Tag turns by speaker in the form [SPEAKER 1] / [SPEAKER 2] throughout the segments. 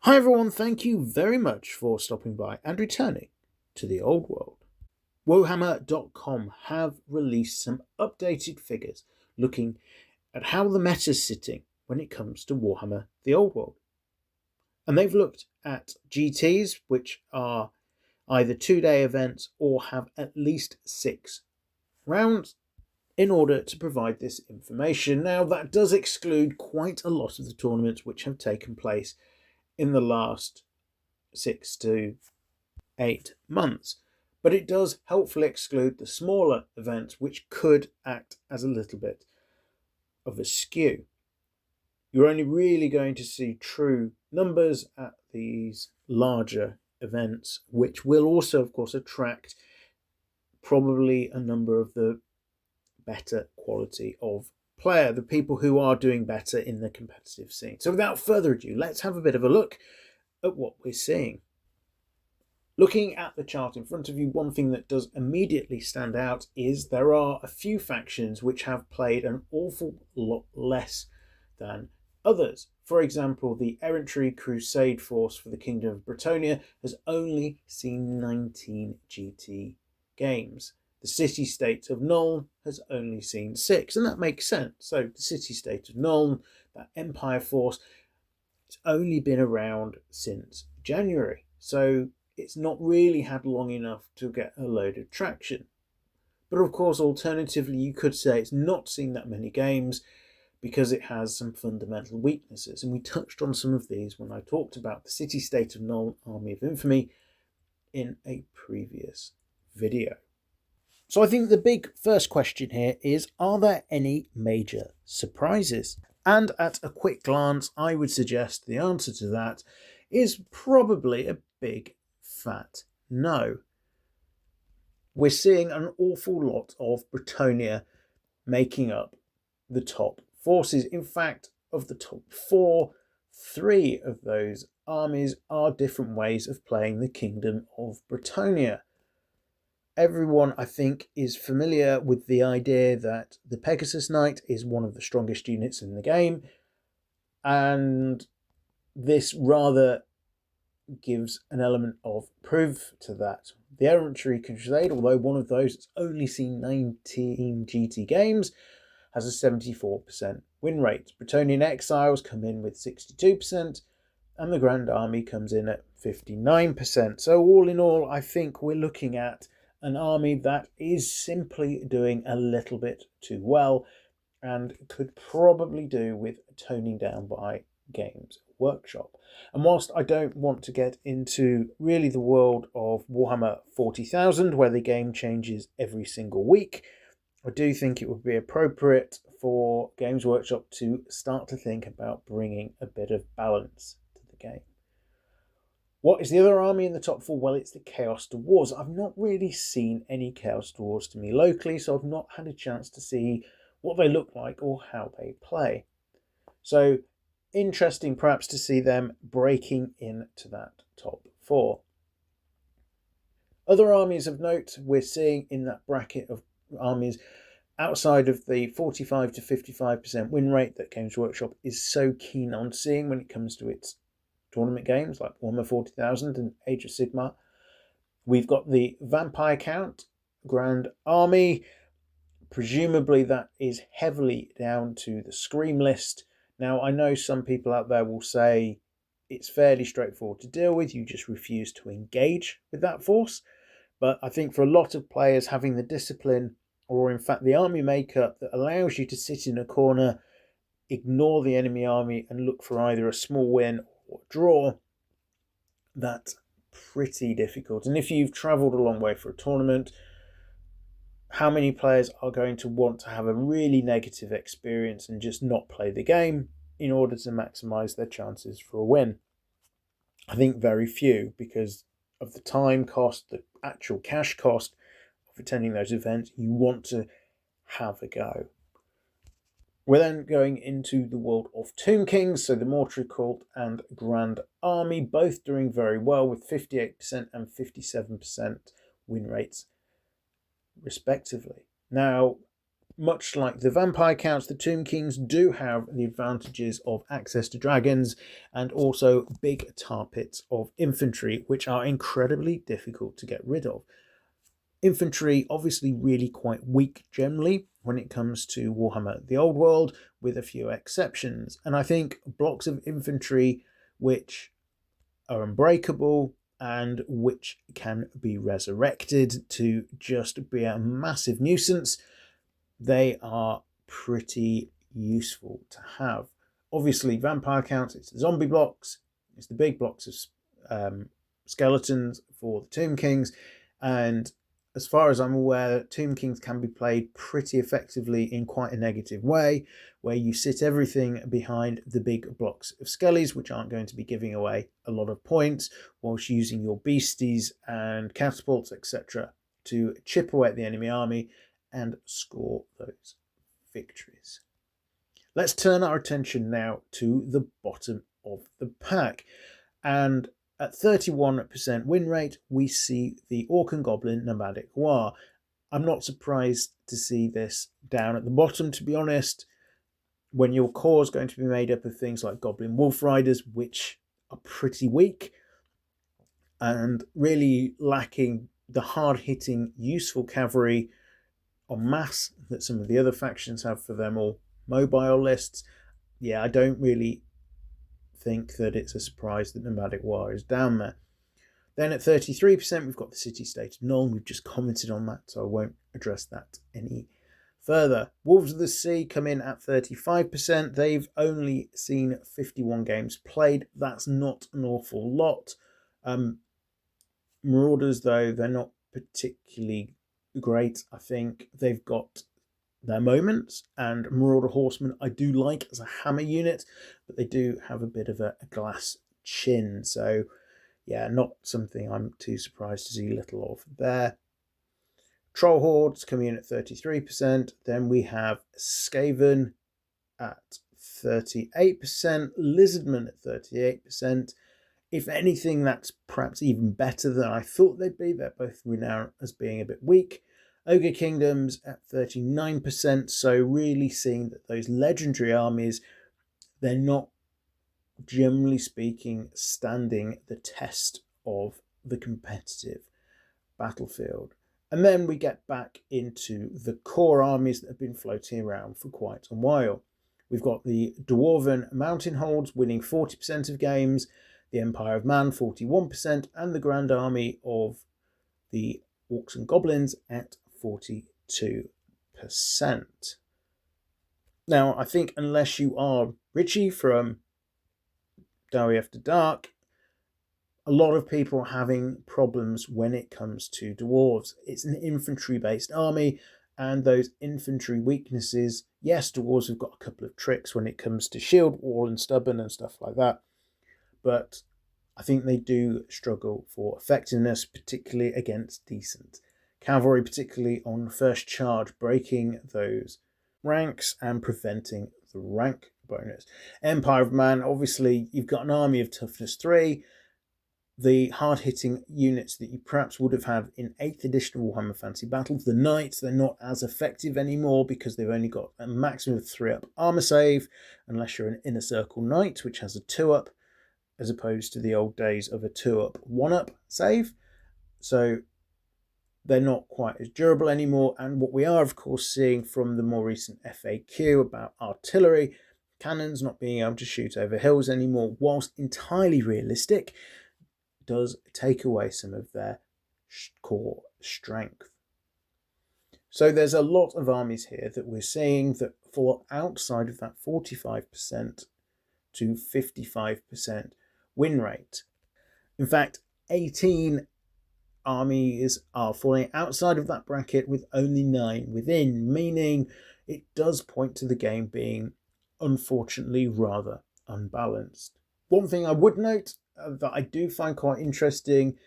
[SPEAKER 1] Hi everyone, thank you very much for stopping by and returning to the old world. Warhammer.com have released some updated figures looking at how the meta's sitting when it comes to Warhammer the Old World. And they've looked at GTs, which are either 2-day events or have at least 6 rounds, in order to provide this information. Now, that does exclude quite a lot of the tournaments which have taken place in the last 6 to 8 months, but it does helpfully exclude the smaller events which could act as a little bit of a skew. You're only really going to see true numbers at these larger events, which will also, of course, attract probably a number of the better quality of player, the people who are doing better in the competitive scene. So without further ado, let's have a bit of a look at what we're seeing. Looking at the chart in front of you, one thing that does immediately stand out is there are a few factions which have played an awful lot less than others. For example, the Errantry Crusade Force for the Kingdom of Bretonnia has only seen 19 GT games. The City-State of Nuln has only seen 6, and that makes sense. So the City-State of Nuln, that Empire force, it's only been around since January. So it's not really had long enough to get a load of traction. But of course, alternatively, you could say it's not seen that many games because it has some fundamental weaknesses. And we touched on some of these when I talked about the City-State of Nuln Army of Infamy in a previous video. So I think the big first question here is, are there any major surprises? And at a quick glance, I would suggest the answer to that is probably a big fat no. We're seeing an awful lot of Bretonnia making up the top forces. In fact, of the top 4, 3 of those armies are different ways of playing the Kingdom of Bretonnia. Everyone, I think, is familiar with the idea that the Pegasus Knight is one of the strongest units in the game, and this rather gives an element of proof to that. The Errantry Crusade, although one of those that's only seen 19 GT games, has a 74% win rate. Bretonnian Exiles come in with 62%, and the Grand Army comes in at 59%. So all in all, I think we're looking at an army that is simply doing a little bit too well and could probably do with toning down by Games Workshop. And whilst I don't want to get into really the world of Warhammer 40,000, where the game changes every single week, I do think it would be appropriate for Games Workshop to start to think about bringing a bit of balance to the game. What is the other army in the top 4? Well, it's the Chaos Dwarves. I've not really seen any Chaos Dwarves to me locally, so I've not had a chance to see what they look like or how they play. So interesting perhaps to see them breaking into that top 4. Other armies of note we're seeing in that bracket of armies outside of the 45 to 55% win rate that Games Workshop is so keen on seeing when it comes to its tournament games like Warhammer 40,000 and Age of Sigmar. We've got the Vampire Count Grand Army. Presumably that is heavily down to the Scream list. Now, I know some people out there will say it's fairly straightforward to deal with. You just refuse to engage with that force. But I think for a lot of players, having the discipline, or in fact the army makeup that allows you to sit in a corner, ignore the enemy army and look for either a small win or draw, that's pretty difficult. And if you've travelled a long way for a tournament, how many players are going to want to have a really negative experience and just not play the game in order to maximise their chances for a win? I think very few, because of the time cost, the actual cash cost of attending those events. You want to have a go. We're then going into the world of Tomb Kings, so the Mortuary Cult and Grand Army, both doing very well with 58% and 57% win rates respectively. Now, much like the vampire counts, the Tomb Kings do have the advantages of access to dragons and also big tar pits of infantry, which are incredibly difficult to get rid of. Infantry obviously really quite weak generally when it comes to Warhammer the Old World, with a few exceptions. And I think blocks of infantry which are unbreakable and which can be resurrected to just be a massive nuisance, they are pretty useful to have. Obviously, vampire counts, it's the zombie blocks, it's the big blocks of skeletons for the Tomb Kings, and as far as I'm aware, Tomb Kings can be played pretty effectively in quite a negative way, where you sit everything behind the big blocks of skellies, which aren't going to be giving away a lot of points, whilst using your beasties and catapults, etc., to chip away at the enemy army and score those victories. Let's turn our attention now to the bottom of the pack. And at 31% win rate, we see the Orc and Goblin Nomadic War. I'm not surprised to see this down at the bottom, to be honest, when your core is going to be made up of things like Goblin Wolf Riders, which are pretty weak and really lacking the hard-hitting, useful cavalry en masse that some of the other factions have for their more mobile lists. Yeah, I don't really think that it's a surprise that Nomadic War is down there. Then at 33%, we've got the City-State of Nuln. We've just commented on that, so I won't address that any further. Wolves of the Sea come in at 35%. They've only seen 51 games played. That's not an awful lot. Marauders, though, they're not particularly great. I think they've got their moments, and Marauder Horsemen I do like as a hammer unit, but they do have a bit of a glass chin, so yeah, not something I'm too surprised to see little of there. Troll Hordes coming in at 33%. Then we have Skaven at 38%, Lizardmen at 38%. If anything, that's perhaps even better than I thought they'd be. They're both renowned as being a bit weak. Ogre Kingdoms at 39%, so really seeing that those legendary armies, they're not, generally speaking, standing the test of the competitive battlefield. And then we get back into the core armies that have been floating around for quite a while. We've got the Dwarven Mountain Holds winning 40% of games, the Empire of Man 41%, and the Grand Army of the Orcs and Goblins at 42%. Now, I think unless you are Richie from Dowie After Dark, a lot of people are having problems when it comes to dwarves. It's an infantry-based army, and those infantry weaknesses, yes, dwarves have got a couple of tricks when it comes to shield wall and stubborn and stuff like that, but I think they do struggle for effectiveness, particularly against decent cavalry, particularly on first charge, breaking those ranks and preventing the rank bonus. Empire of Man, obviously, you've got an army of toughness 3. The hard-hitting units that you perhaps would have had in 8th edition Warhammer Fantasy Battles, the Knights, they're not as effective anymore because they've only got a maximum of 3-up armor save, unless you're an Inner Circle Knight, which has a 2-up, as opposed to the old days of a 2-up, 1-up save. So they're not quite as durable anymore. And what we are, of course, seeing from the more recent FAQ about artillery, cannons not being able to shoot over hills anymore, whilst entirely realistic, does take away some of their core strength. So there's a lot of armies here that we're seeing that fall outside of that 45% to 55% win rate. In fact, 18 armies are falling outside of that bracket with only 9 within, meaning it does point to the game being, unfortunately, rather unbalanced. One thing I would note that I do find quite interesting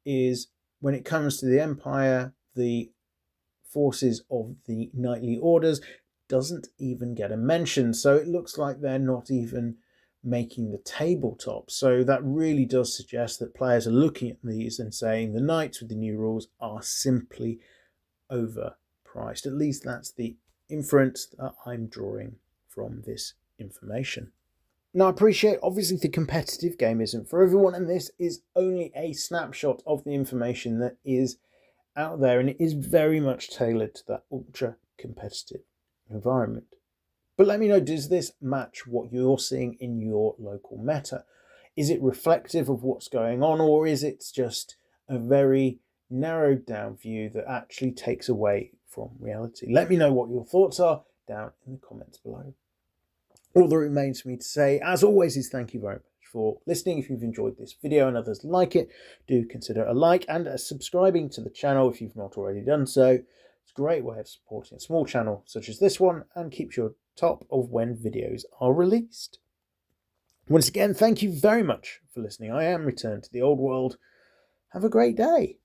[SPEAKER 1] is when it comes to the Empire, the forces of the Knightly Orders doesn't even get a mention, so it looks like they're not even making the tabletop. So that really does suggest that players are looking at these and saying the Knights with the new rules are simply overpriced. At least that's the inference that I'm drawing from this information. Now, I appreciate, obviously, the competitive game isn't for everyone, and this is only a snapshot of the information that is out there, and it is very much tailored to that ultra-competitive environment. But let me know, does this match what you're seeing in your local meta? Is it reflective of what's going on, or is it just a very narrowed down view that actually takes away from reality? Let me know what your thoughts are down in the comments below. All that remains for me to say, as always, is thank you very much for listening. If you've enjoyed this video and others like it, do consider a like and subscribing to the channel if you've not already done so. It's a great way of supporting a small channel such as this one and keeps you top of when videos are released. Once again, thank you very much for listening. I am Return to the Old World. Have a great day.